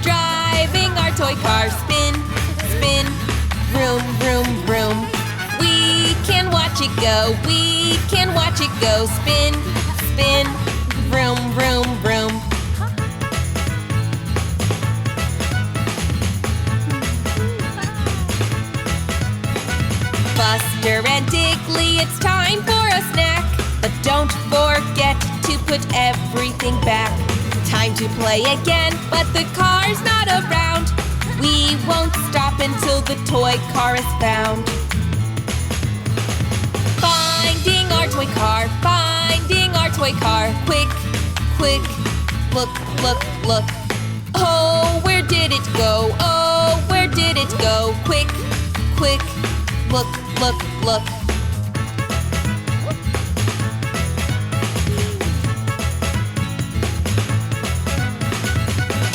driving our toy car. Spin, spin, vroom, vroom, vroom. We can watch it go, we can watch it go. Spin, spin, vroom, vroom, vroom. Buster and Diggly, it's time for a snack. But don't forget to put everything back. Time to play again, but the car's not around. We won't stop until the toy car is found. Finding our toy car, finding our toy car. Quick, quick, look, look, look. Oh, where did it go? Oh, where did it go? Quick, quick, look, look, look.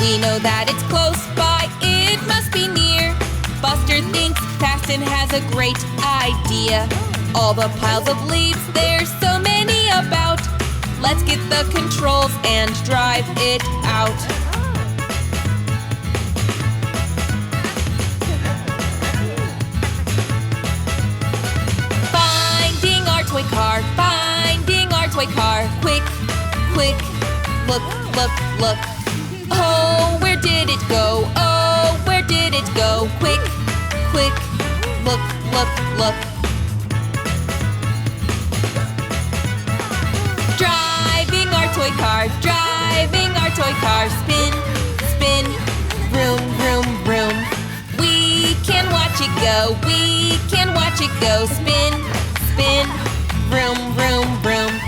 We know that it's close by, it must be near. Buster thinks fast and has a great idea. All the piles of leaves, there's so many about. Let's get the controls and drive it out. Finding our toy car, finding our toy car. Quick, quick, look, look, look. Oh, where did it go? Oh, where did it go? Quick, quick, look, look, look. Driving our toy car, driving our toy car. Spin, spin, vroom, vroom, vroom. We can watch it go, we can watch it go. Spin, spin, vroom, vroom, vroom.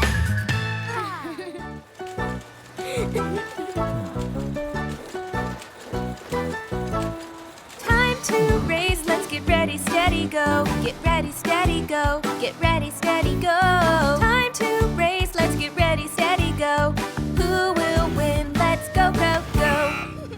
Ready, steady, go. Get ready, steady, go. Get ready, steady, go. Time to race. Let's get ready, steady, go. Who will win? Let's go, go, go.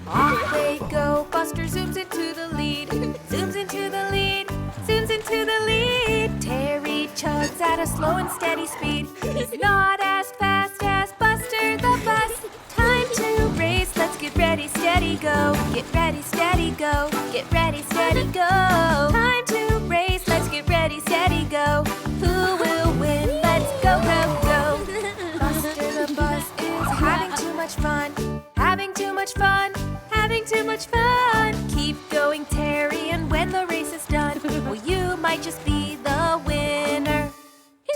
Off they go. Buster zooms into the lead. Zooms into the lead. Zooms into the lead. Terry chugs at a slow and steady speed. He's not as fast as Buster the bus. Time to race. Let's get ready, steady, go. Get ready, steady, go. Get ready, steady, go. Time to race. Let's get ready, steady, go. Who will win? Let's go, go, go. Buster the bus is having too much fun. Having too much fun. Having too much fun. Keep going, Terry, and when the race is done, well, you might just be the winner.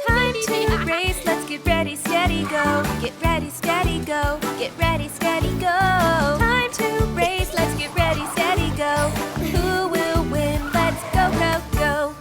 Time to race. Let's get ready, steady, go. Get ready, steady, go. Get ready, steady, go. Time to race. Let's get ready, steady, go. Who will win? Let's go, go, go.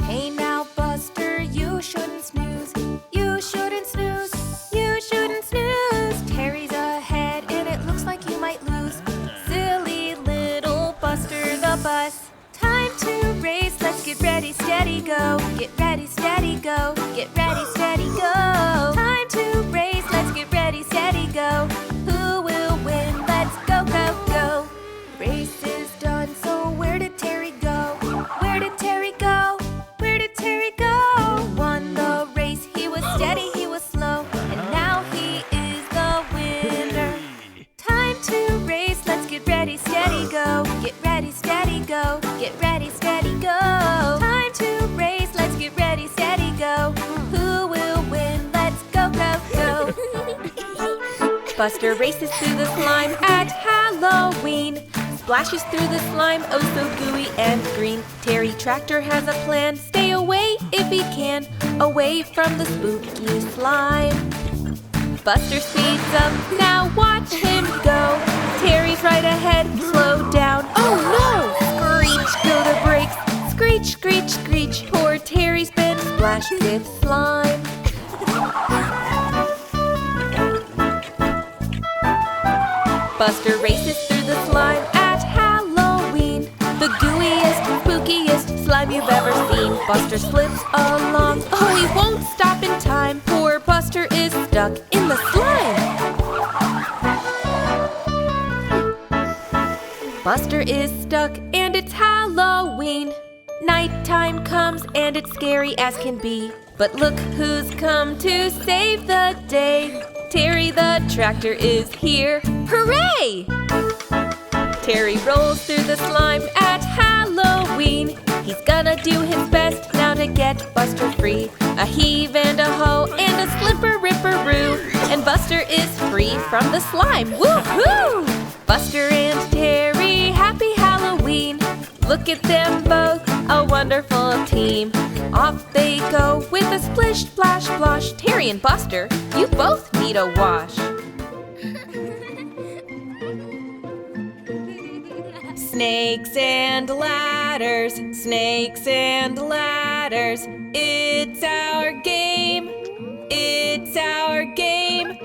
Hey now, Buster, you shouldn't snooze. You shouldn't snooze. You shouldn't snooze. Terry's ahead and it looks like you might lose. Silly little Buster the bus. Time to race. Let's get ready, steady, go. Get ready, steady, go. Get ready, steady, go. Time to race. Let's get ready, steady, go. Who will win? Let's go, go, go. Race is done, so where did Terry go? Where did Terry go? Where did Terry go? Won the race. He was steady, he was slow, and now he is the winner. Time to race. Let's get ready, steady, go. Get ready, steady, go. Get ready, steady, go. Time to race. Let's get ready, steady, go. Who will win? Let's go, go, go. Buster races through the slime at Halloween. Splashes through the slime, oh so gooey and green. Terry Tractor has a plan. Stay away if he can, away from the spooky slime. Buster speeds up, now watch him go. Terry's right ahead, slow down. Oh no! Screech, go the brakes. Screech, screech, screech. Poor Terry's been splashed with slime. Buster races through the slime at Halloween. The gooeyest, spookiest slime you've ever seen. Buster slips along, oh he won't stop in time. Poor Buster is stuck in the slime. Buster is stuck and it's Halloween. Nighttime comes and it's scary as can be. But look who's come to save the day. Terry the tractor is here. Hooray! Terry rolls through the slime at Halloween. He's gonna do his best now to get Buster free. A heave and a hoe and a slipper-ripperoo. And Buster is free from the slime. Woohoo! Buster and Terry, happy Halloween. Look at them both, a wonderful team. Off they go with a splish, splash, splosh. Terry and Buster, you both need a wash. Snakes and ladders, snakes and ladders. It's our game, it's our game.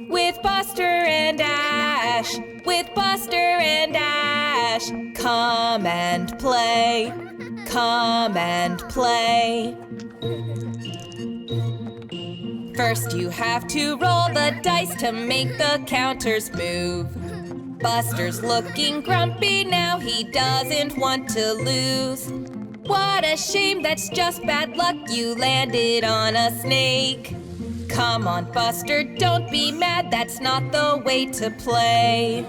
With Buster and Ash, with Buster and Ash. Come and play, come and play. First you have to roll the dice to make the counters move. Buster's looking grumpy now, he doesn't want to lose. What a shame, that's just bad luck, you landed on a snake. Come on, Buster, don't be mad, that's not the way to play.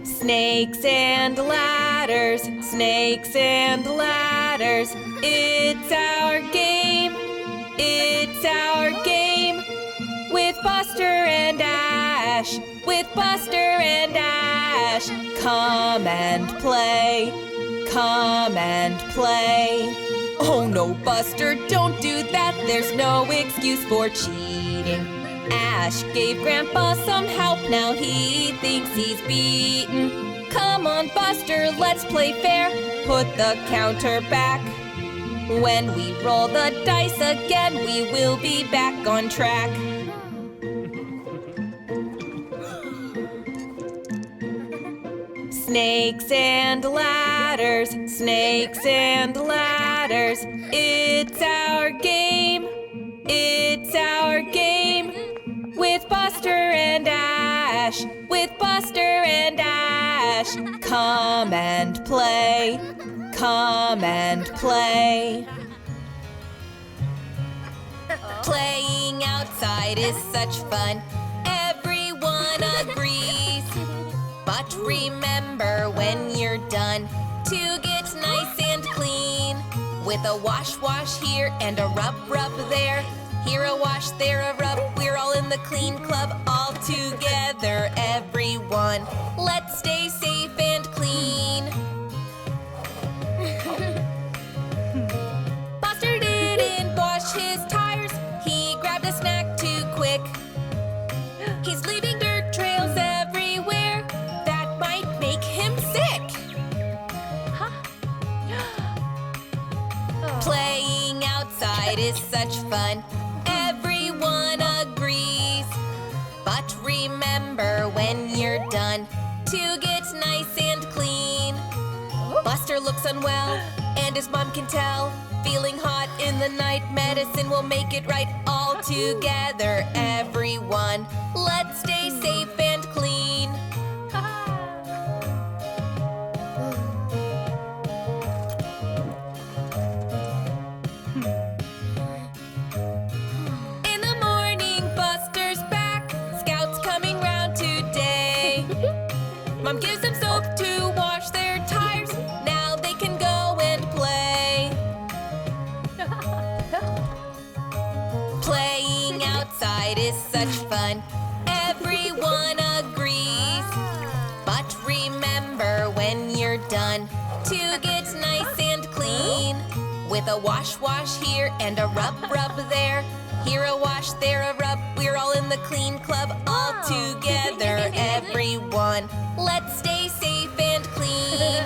Snakes and ladders, snakes and ladders. It's our game, it's our game. With Buster and Ash, with Buster and Ash. Come and play, come and play. Oh no, Buster, don't do that, there's no excuse for cheating. Ash gave Grandpa some help, now he thinks he's beaten. Come on, Buster, let's play fair, put the counter back. When we roll the dice again, we will be back on track. Snakes and ladders, snakes and ladders. It's our game, it's our game. With Buster and Ash, with Buster and Ash. Come and play, come and play. Playing outside is such fun, everyone agrees. But remember when you're done to get nice and clean. With a wash, wash here and a rub, rub there. Here a wash, there a rub, we're all in the clean club. All together, everyone. Let's stay safe and clean. Buster didn't wash his tires, he grabbed a snack too quick. He's leaving dirt trails everywhere, that might make him sick. Playing outside is such fun, everyone agrees. But remember when you're done to get nice and clean. Buster looks unwell and his mom can tell. Feeling hot in the night, medicine will make it right. All together, everyone, let's stay safe and clean. In the morning, Buster's back. Scout's coming round today. Mom gives them soap to wash their tires. Now they can go and play. Playing outside is such fun, everyone agrees. But remember when you're done to get nice and clean. With a wash, wash here and a rub, rub there. Here a wash, there a rub, we're all in the clean club. All together, everyone, let's stay safe and clean.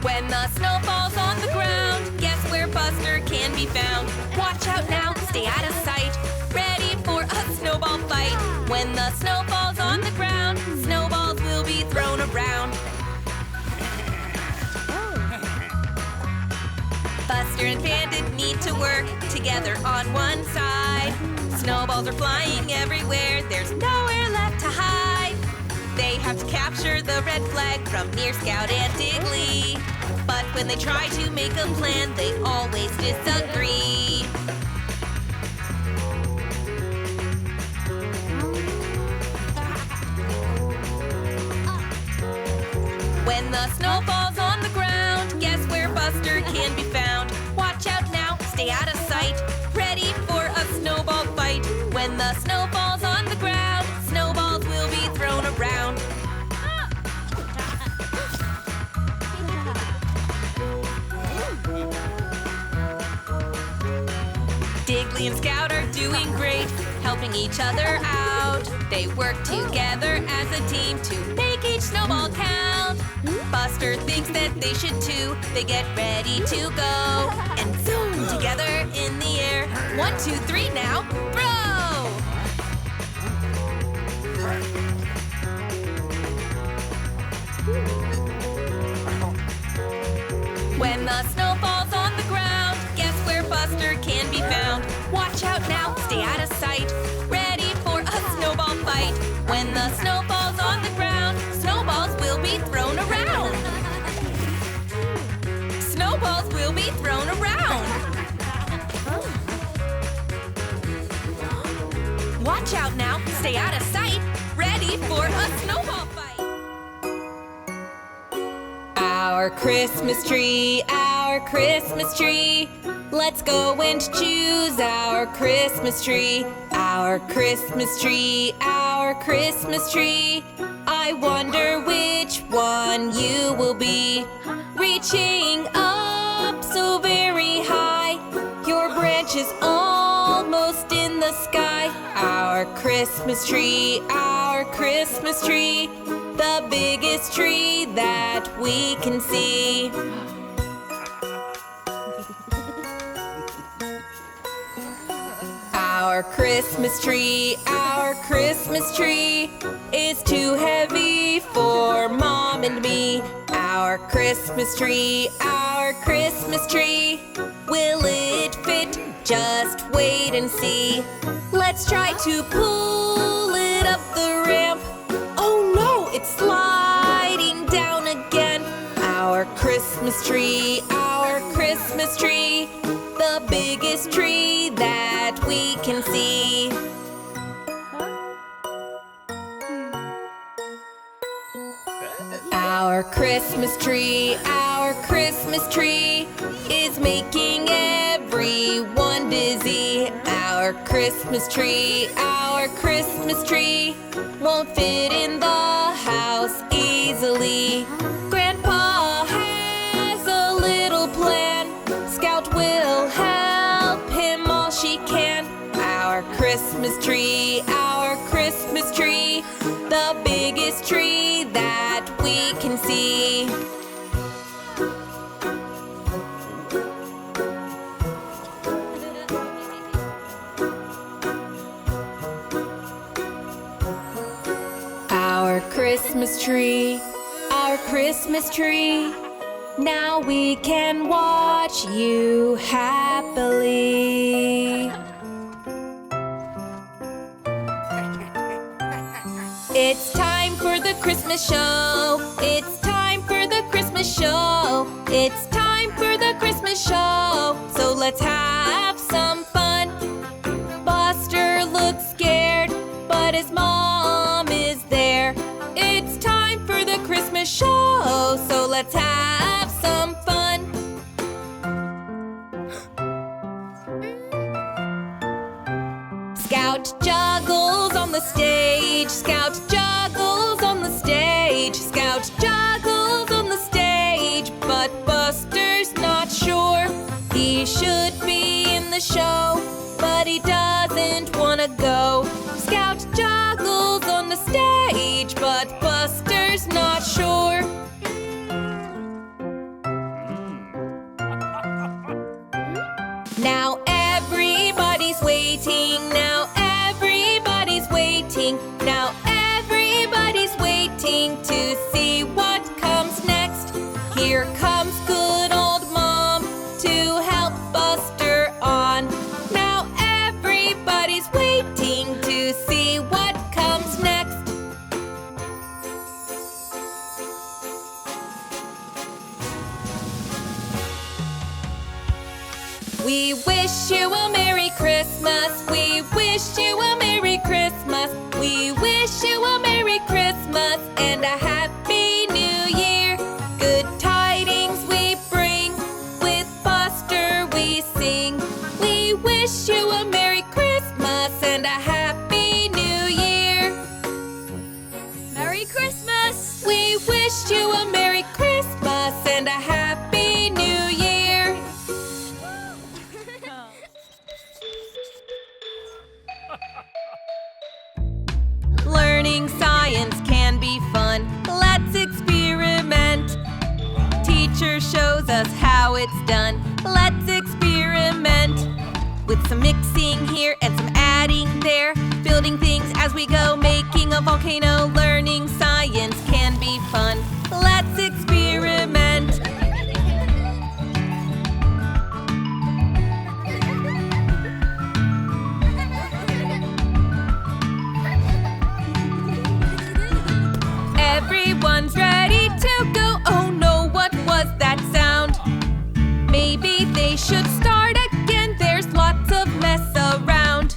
When the snow falls on the ground, guess where Buster can be found? Watch out now, stay out of sight, ready for a snowball fight. When the snow falls on the ground, snowballs will be thrown around. Buster and Bandit need to work together on one side. Snowballs are flying everywhere, there's nowhere left to hide. They have to capture the red flag from near Scout and Diggly. But when they try to make a plan, they always disagree. When the snow falls on the ground, guess where Buster can be found? Watch out now, stay out of sight, ready for a snowball fight. When the snow falls on the ground, snowballs will be thrown around. Diggly and Scout are doing great, helping each other out. They work together as a team to make each snowball count. Buster thinks that they should too. They get ready to go and zoom together in the air. 1, 2, 3 now, throw! When the snow falls on the ground, guess where Buster can be found? Watch out now, stay out of sight, ready for a snowball fight. When the snow falls on the ground, snowballs will be thrown around. Snowballs will be thrown around. Watch out now, stay out of sight, ready for a snowball fight. Our Christmas tree, our Christmas tree. Let's go and choose our Christmas tree. Our Christmas tree, our Christmas tree. I wonder which one you will be. Reaching up so very high, your branch is almost in the sky. Our Christmas tree, our Christmas tree. The biggest tree that we can see. Our Christmas tree is too heavy for Mom and me. Our Christmas tree, will it fit? Just wait and see. Let's try to pull it up the ramp. Oh no, it's sliding down again. Our Christmas tree, the biggest tree that we can see. Our Christmas tree is making everyone dizzy. Our Christmas tree won't fit in the house easily. Grandpa has a little plan. Scout will help him all she can. Our Christmas tree, the biggest tree that we can see. Our Christmas tree, now we can watch you happily. It's time for the Christmas show. It's time for the Christmas show. It's time for the Christmas show. So let's have some fun. Buster looks scared, but his mom is there. It's time for the Christmas show. So let's have some fun. Scout juggles on the stage. Scout juggles on the stage. Scout juggles on the stage. But Buster's not sure. He should be in the show, but he doesn't want to go. Scout juggles on the stage, but Buster's not sure. Now everybody's waiting. Now everybody's waiting. Now everybody's waiting to see what comes next. Here comes good old Mom to help We wish you a Merry Christmas. We wish you a Merry Christmas. We wish you a Merry Christmas and a Happy New Year. Good tidings we bring, with Buster we sing. We wish you a Merry Christmas and a Happy New Year. Merry Christmas! We wish you a Merry Christmas and a Happy New Year. Learning science can be fun. Let's experiment. Teacher shows us how it's done. Let's experiment. With some mixing here and some adding there. Building things as we go. Making a volcano. Learning science can be fun. Let's experiment. Everyone's ready to go. Oh no, what was that sound? Maybe they should start again. There's lots of mess around.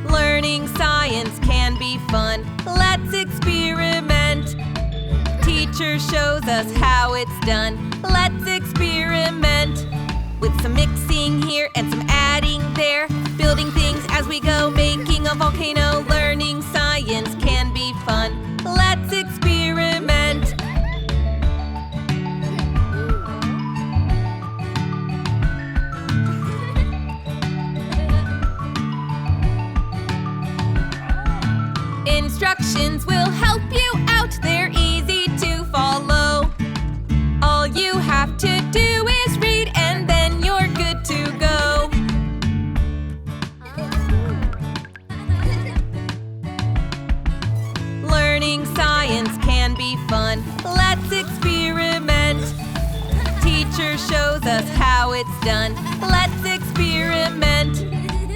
Learning science can be fun. Let's experiment. Teacher shows us how it's done. Let's experiment. With some mixing here and some adding there. Building things as we go. Making a volcano. Learning science can be fun. Let's experiment. Instructions will help you out. They're easy to follow. All you have to do is read and then you're good to go. Learning science can be fun. Let's experiment. Teacher shows us how it's done. Let's experiment.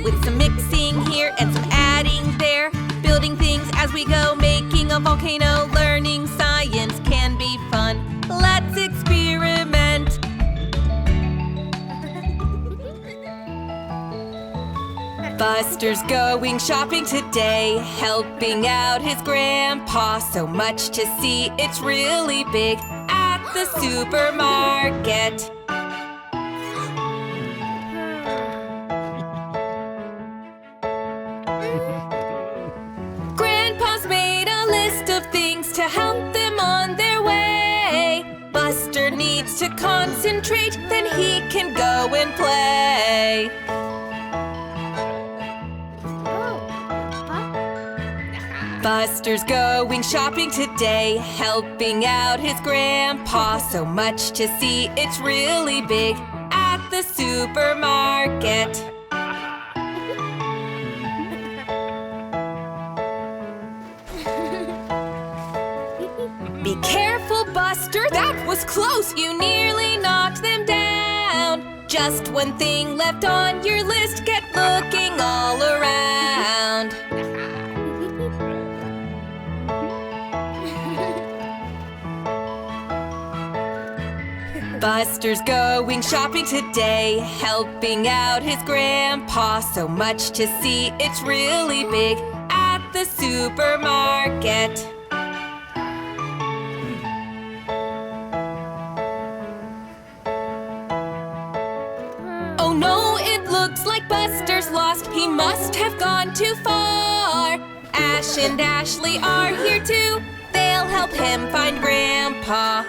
With some mixing here and some adding there. Building things as we go. Making a volcano. Learning science can be fun. Let's experiment. Buster's going shopping today, helping out his grandpa. So much to see, it's really big at the supermarket. Grandpa's made a list of things to help them on their way. Buster needs to concentrate, then he can go and play. Buster's going shopping today, helping out his grandpa. So much to see, it's really big at the supermarket. Be careful, Buster, that was close. You nearly knocked them down. Just one thing left on your list, get looking all around. Buster's going shopping today, helping out his grandpa. So much to see, it's really big at the supermarket. Oh no, it looks like Buster's lost. He must have gone too far. Ash and Ashley are here too. They'll help him find Grandpa.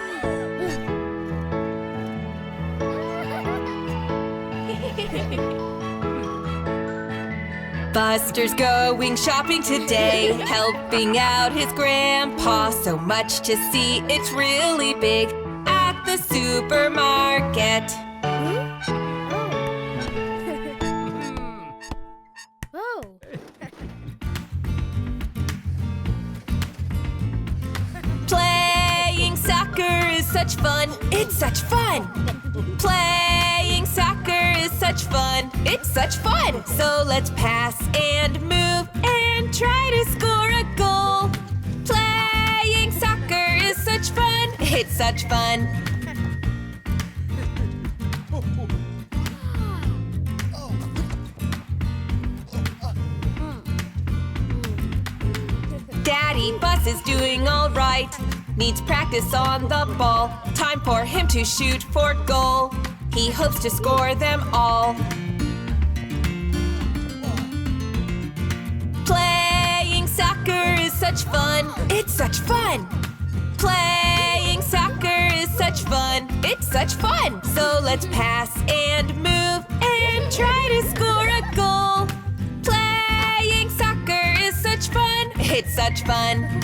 Buster's going shopping today, helping out his grandpa. So much to see, it's really big at the supermarket. Whoa. Playing soccer is such fun. It's such fun. Playing soccer is such fun. It's such fun. So let's pass and move and try to score a goal. Playing soccer is such fun. It's such fun. Daddy Bus is doing all right. Needs practice on the ball. Time for him to shoot for goal. He hopes to score them all. Playing soccer is such fun. It's such fun. Playing soccer is such fun. It's such fun. So let's pass and move and try to score a goal. Playing soccer is such fun. It's such fun.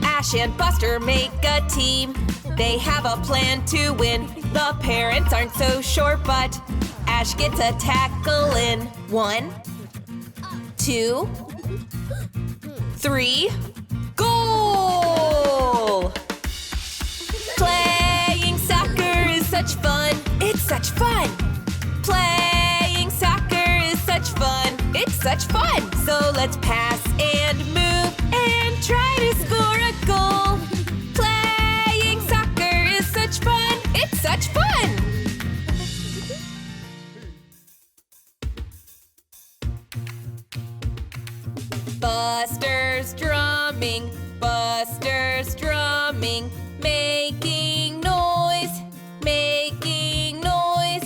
Ash and Buster make a team. They have a plan to win. The parents aren't so sure, but Ash gets a tackle in. 1, 2, 3, goal! Playing soccer is such fun. It's such fun. Playing soccer is such fun. It's such fun. So let's pass and move and try to score a goal. Playing soccer is such fun. It's such fun. Buster's drumming, Buster's drumming, making noise, making noise.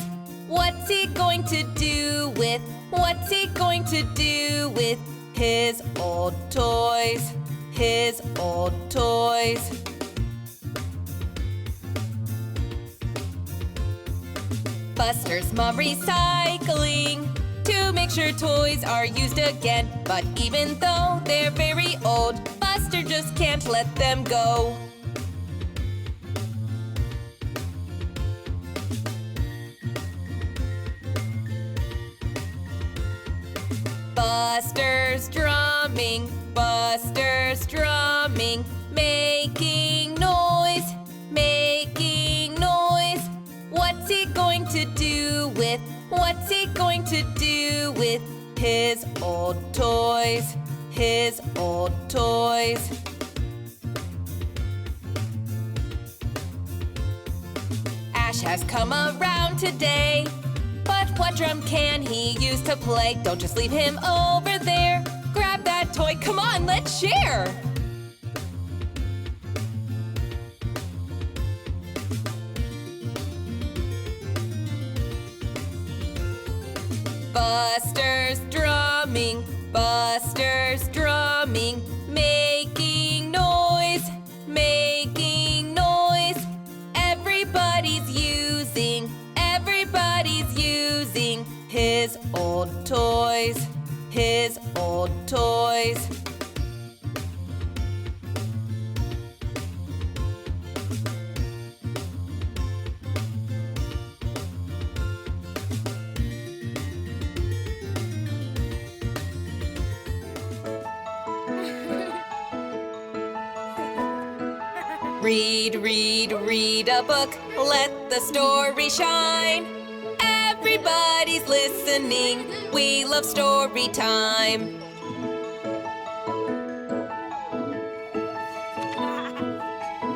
What's he going to do with, what's he going to do with his old toys, his old toys? Buster's mom recycling to make sure toys are used again. But even though they're very old, Buster just can't let them go. Buster's drumming, Buster's drumming, making noise, making noise. What's he going to do with, what's he going to do with his old toys, his old toys? Ash has come around today, but what drum can he use to play? Don't just leave him over there. Grab that toy, come on, let's share. Buster's drumming, Buster's drumming, making noise, making noise. Everybody's using his old toys, his old toys. Read, read, read a book, let the story shine. Everybody's listening, we love story time.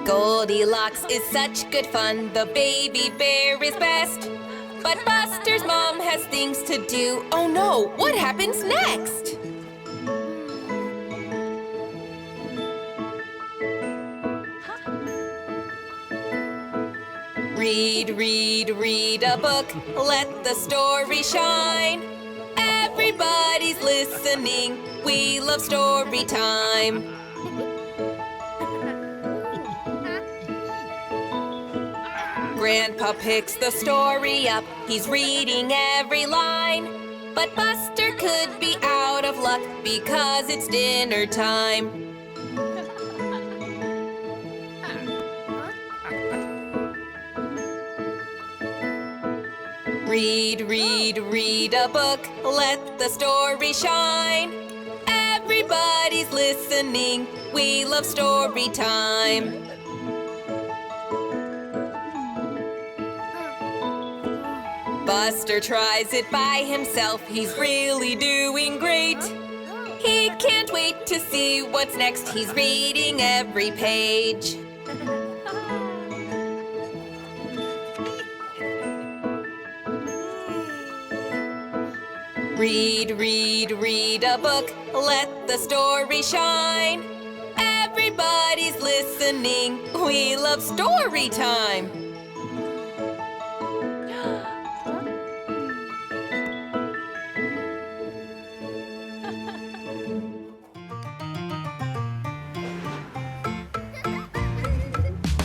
Goldilocks is such good fun, the baby bear is best. But Buster's mom has things to do. Oh no, what happens next? Read, read, read a book, let the story shine. Everybody's listening, we love story time. Grandpa picks the story up, he's reading every line. But Buster could be out of luck because it's dinner time. Read, read, read a book, let the story shine. Everybody's listening. We love story time. Buster tries it by himself. He's really doing great. He can't wait to see what's next. He's reading every page. Read, read, read a book. Let the story shine. Everybody's listening. We love story time.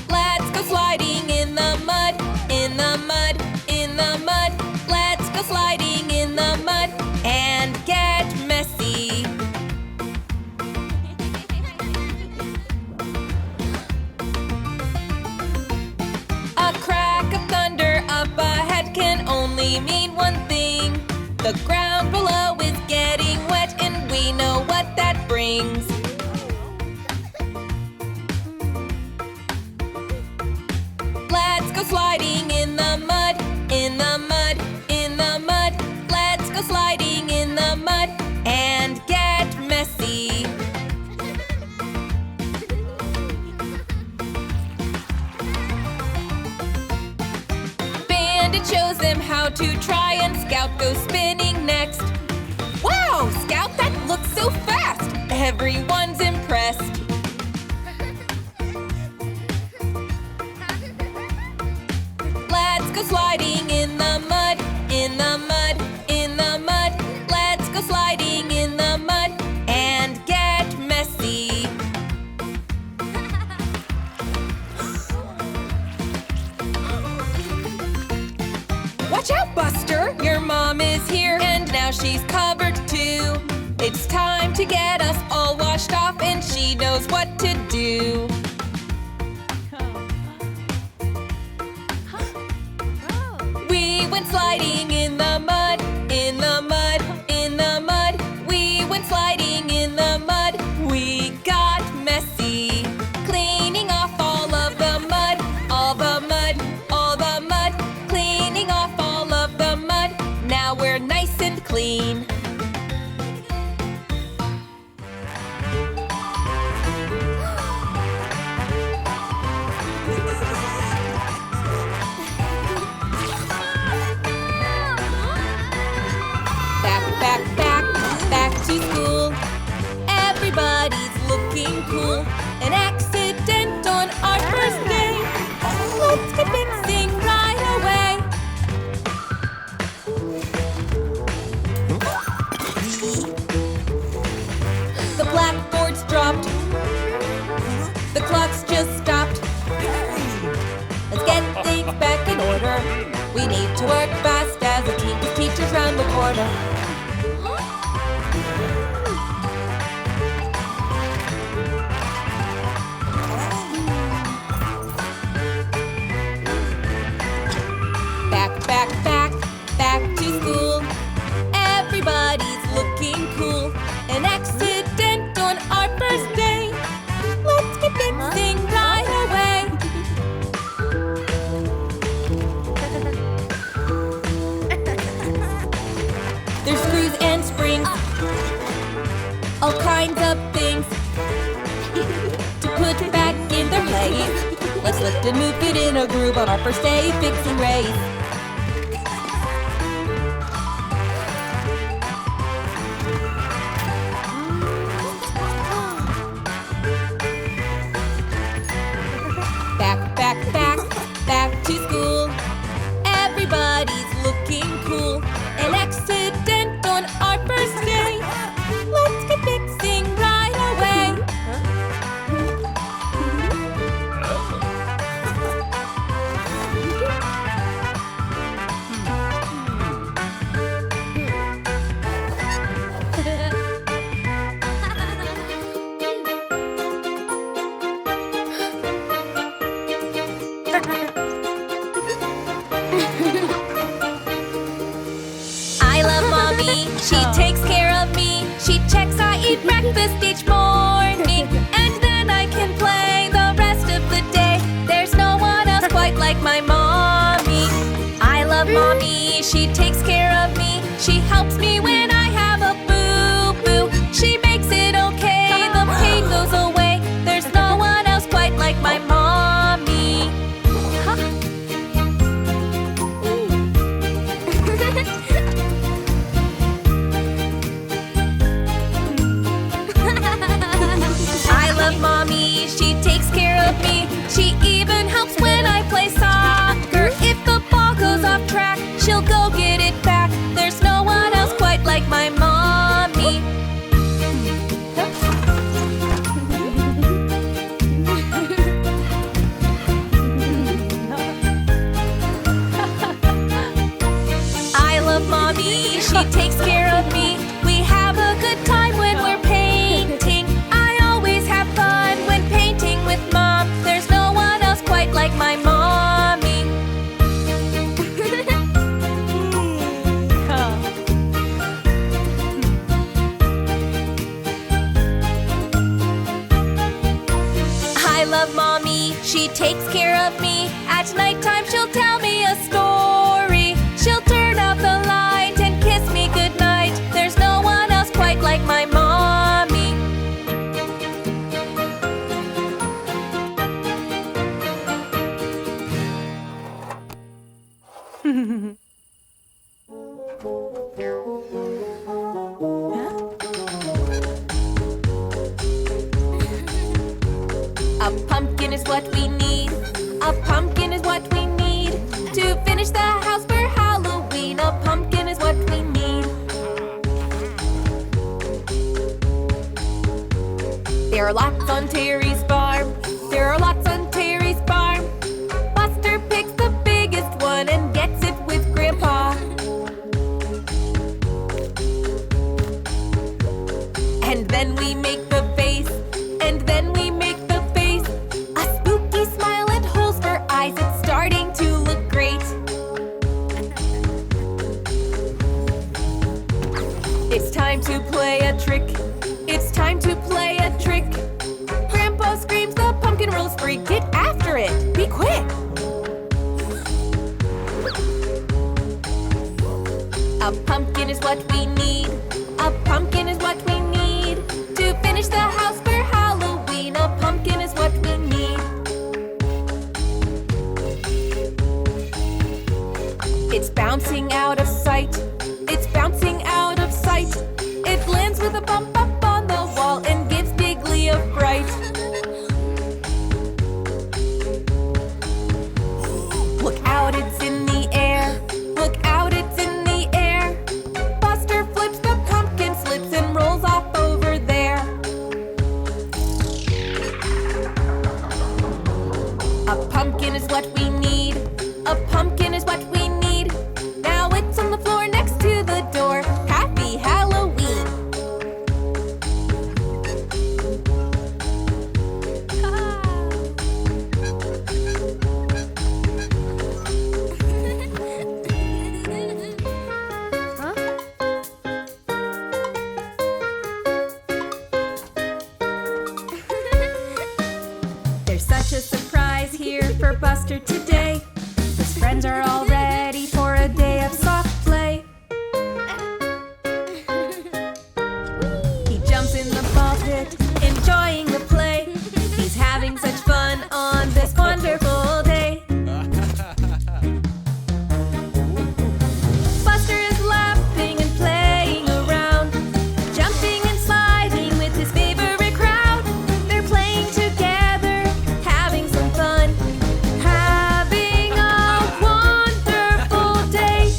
Let's go sliding in the mud, in the mud, in the mud. Let's go sliding in the mud and get messy. A crack of thunder up ahead can only mean one thing. The ground below is getting wet and we know what that brings. Let's go sliding in the mud, in the mud, in the mud. Let's go sliding in the mud and get messy. Bandit shows them how to try and Scout goes spinning next. Wow, Scout, that looks so fast! Everyone's impressed. Let's go sliding in the mud, in the mud, in the mud. Let's go sliding in the mud and get messy. Watch out, Buster! Your mom is here and now she's covered too. It's time to get us all washed off and she knows what to do. We went sliding in the mud, in the mud, in the mud. We went sliding in the mud. We got messy. Cleaning off all of the mud, all the mud, all the mud. Cleaning off all of the mud. Now we're nice and clean. Back to school. Everybody's looking cool. An accident on our first day. Let's get fixing right away. The blackboard's dropped. The clock's just stopped. Let's get things back in order. We need to work fast as a team, 'cause teachers round the corner. Back to school. Everybody's looking cool. An accident on our first day. Let's get fixing right away. There's screws and springs, all kinds of things to put back in their place. Let's lift and move it in a groove on our first day fixing race. Back to school. Everybody's looking cool. An accident on our first day. Let's get fixing right away. eat breakfast each morning, and then I can play the rest of the day. There's no one else quite like my mommy. I love mommy, she takes care of me. She helps me when I have a boo-boo. She makes it okay, the pain goes away. There's no one else quite like my mommy. I love mommy, she takes care of me. She even helps when I play soccer. If the ball goes off track, she'll go get it back. There's no one else quite like my mommy. I love mommy, she takes care of me. We have a good time when we're painting. I always have fun when painting with mom. There's no one else quite like my mommy. I love mommy, she takes care of me. At nighttime she'll tell me a story. She'll turn out the light and kiss me goodnight. There's no one else quite like my mommy. A pumpkin is what we need. A pumpkin is what we need to finish the house for Halloween. A pumpkin is what we need. There are lots on Terry's farm. There are lots on Terry's farm. Buster picks the biggest one and gets it with Grandpa. And then we make the face. And then we make the face. A spooky smile and holes for eyes. It's starting to look great. It's time to play a trick. It's time to play a trick. Grandpa screams, the pumpkin rolls free. Get after it. Be quick. A pumpkin is what we need. A pumpkin is what we need to finish the house for Halloween. A pumpkin is what we need. It's bouncing out of sight. It's bouncing out of sight. It lands with a bump up on the wall and gives Diggly a fright. Look out, it's in the air. Look out, it's in the air. Buster flips the pumpkin, slips and rolls off over there. A pumpkin is what we need. A pumpkin is what we need. Now it's on the floor next to the door. Happy Halloween. There's such a surprise here for Buster today. His friends are all ready for a day of soft play. He jumps in the ball pit, enjoying the play. He's having such fun on this wonderful day. Buster is laughing and playing around, jumping and sliding with his favorite crowd. They're playing together, having some fun, having a wonderful day.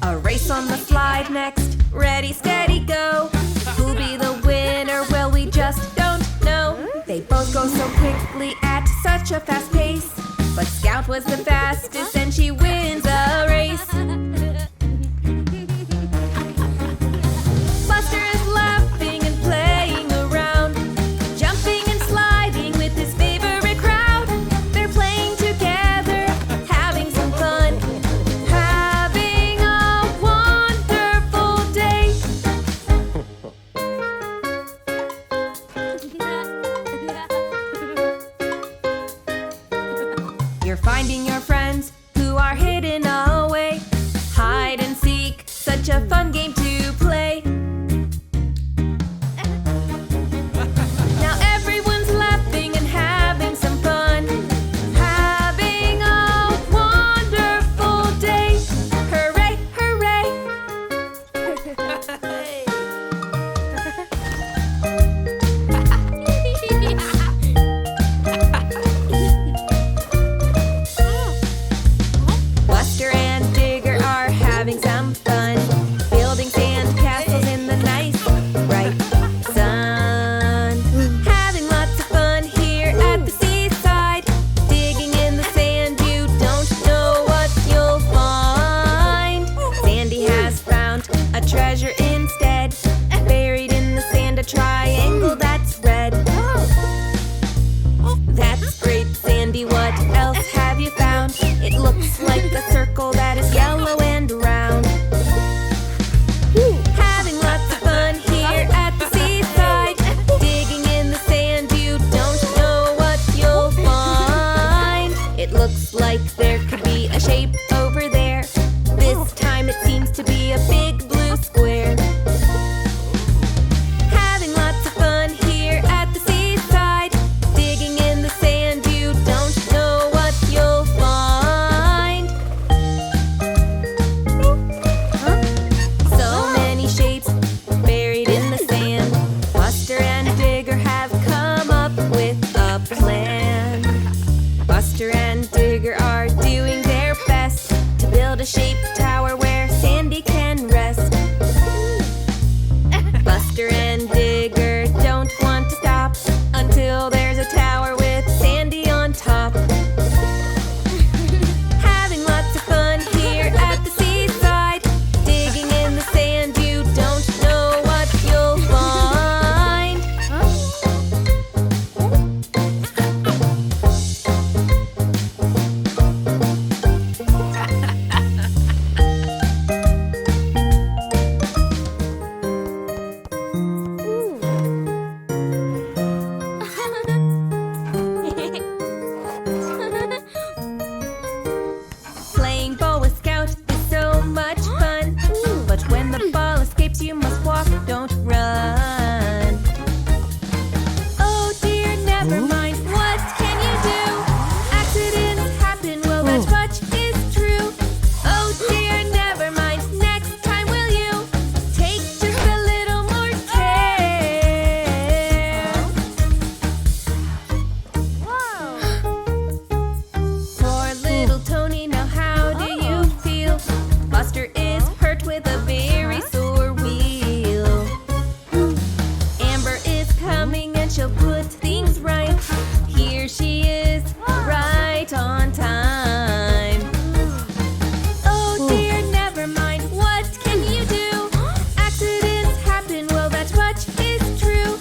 A race on the slide next, ready, steady, go. Who'll be the winner? Well, we just don't know. They both go so quickly at such a fast pace, but Scout was the fastest and she wins a race. Buster is laughing and playing around, jumping and sliding with his favorite crowd. They're playing together, having finding your friends who are hidden away. Hide and seek, such a fun game to play. Now everyone's laughing and having some fun, having a wonderful day. Hooray, hooray! Buster and Digger are having some fun, building sand castles in the nice bright sun. Having lots of fun here at the seaside, digging in the sand, you don't know what you'll find. Sandy has found a treasure instead, buried in the sand, a triangle that's red. That's great, Sandy, what else have you found? It looks like a circle that is yellow and round. Having lots of fun here at the seaside, digging in the sand, you don't know what you'll find. It looks like there could be a shape over there. This time it seems to be a big blue square. Having lots of fun here at the seaside, digging in the sand, you don't know what you'll find. So many shapes buried in the sand. Buster and Digger have come up with a plan. Buster and Digger are doing their best to build a shaped tower where Sandy can rest. Buster and Digger don't want to stop until there's a tower with Sandy on top. Having lots of fun here at the seaside, digging in the sand, you don't know what you'll find. Playing Boy Scout is so much fun, but when the ball escapes, you must walk, don't run. Oh dear, never mind, what can you do? Accidents happen, well that much is true. Oh dear, never mind, next time will you take just a little more care? Poor little Tony, now how do you feel? Buster is hurt with a very sore wheel. Amber is coming and she'll put things right. Here she is, right on time. Oh dear, never mind, what can you do? Accidents happen, well that much is true.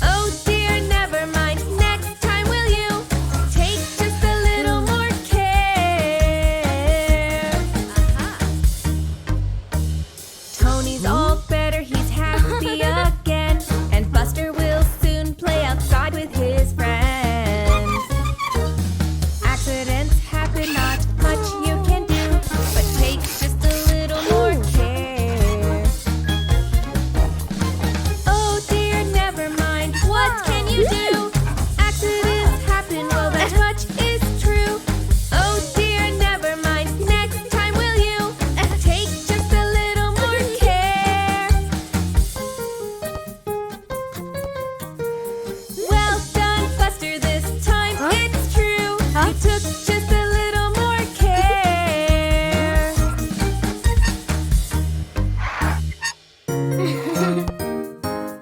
Oh dear, never mind, next time will you take just a little more care? Tony's all better, he's happy again, and Buster will soon play outside with his friends. Accidents happen, not much you can do, but take just a little more care. Oh dear, never mind, what can you do? Accidents happen, well that much is true. Oh dear, never mind, next time will you take just a little more care? Well done, Buster, this time it's true. You took just a little more care.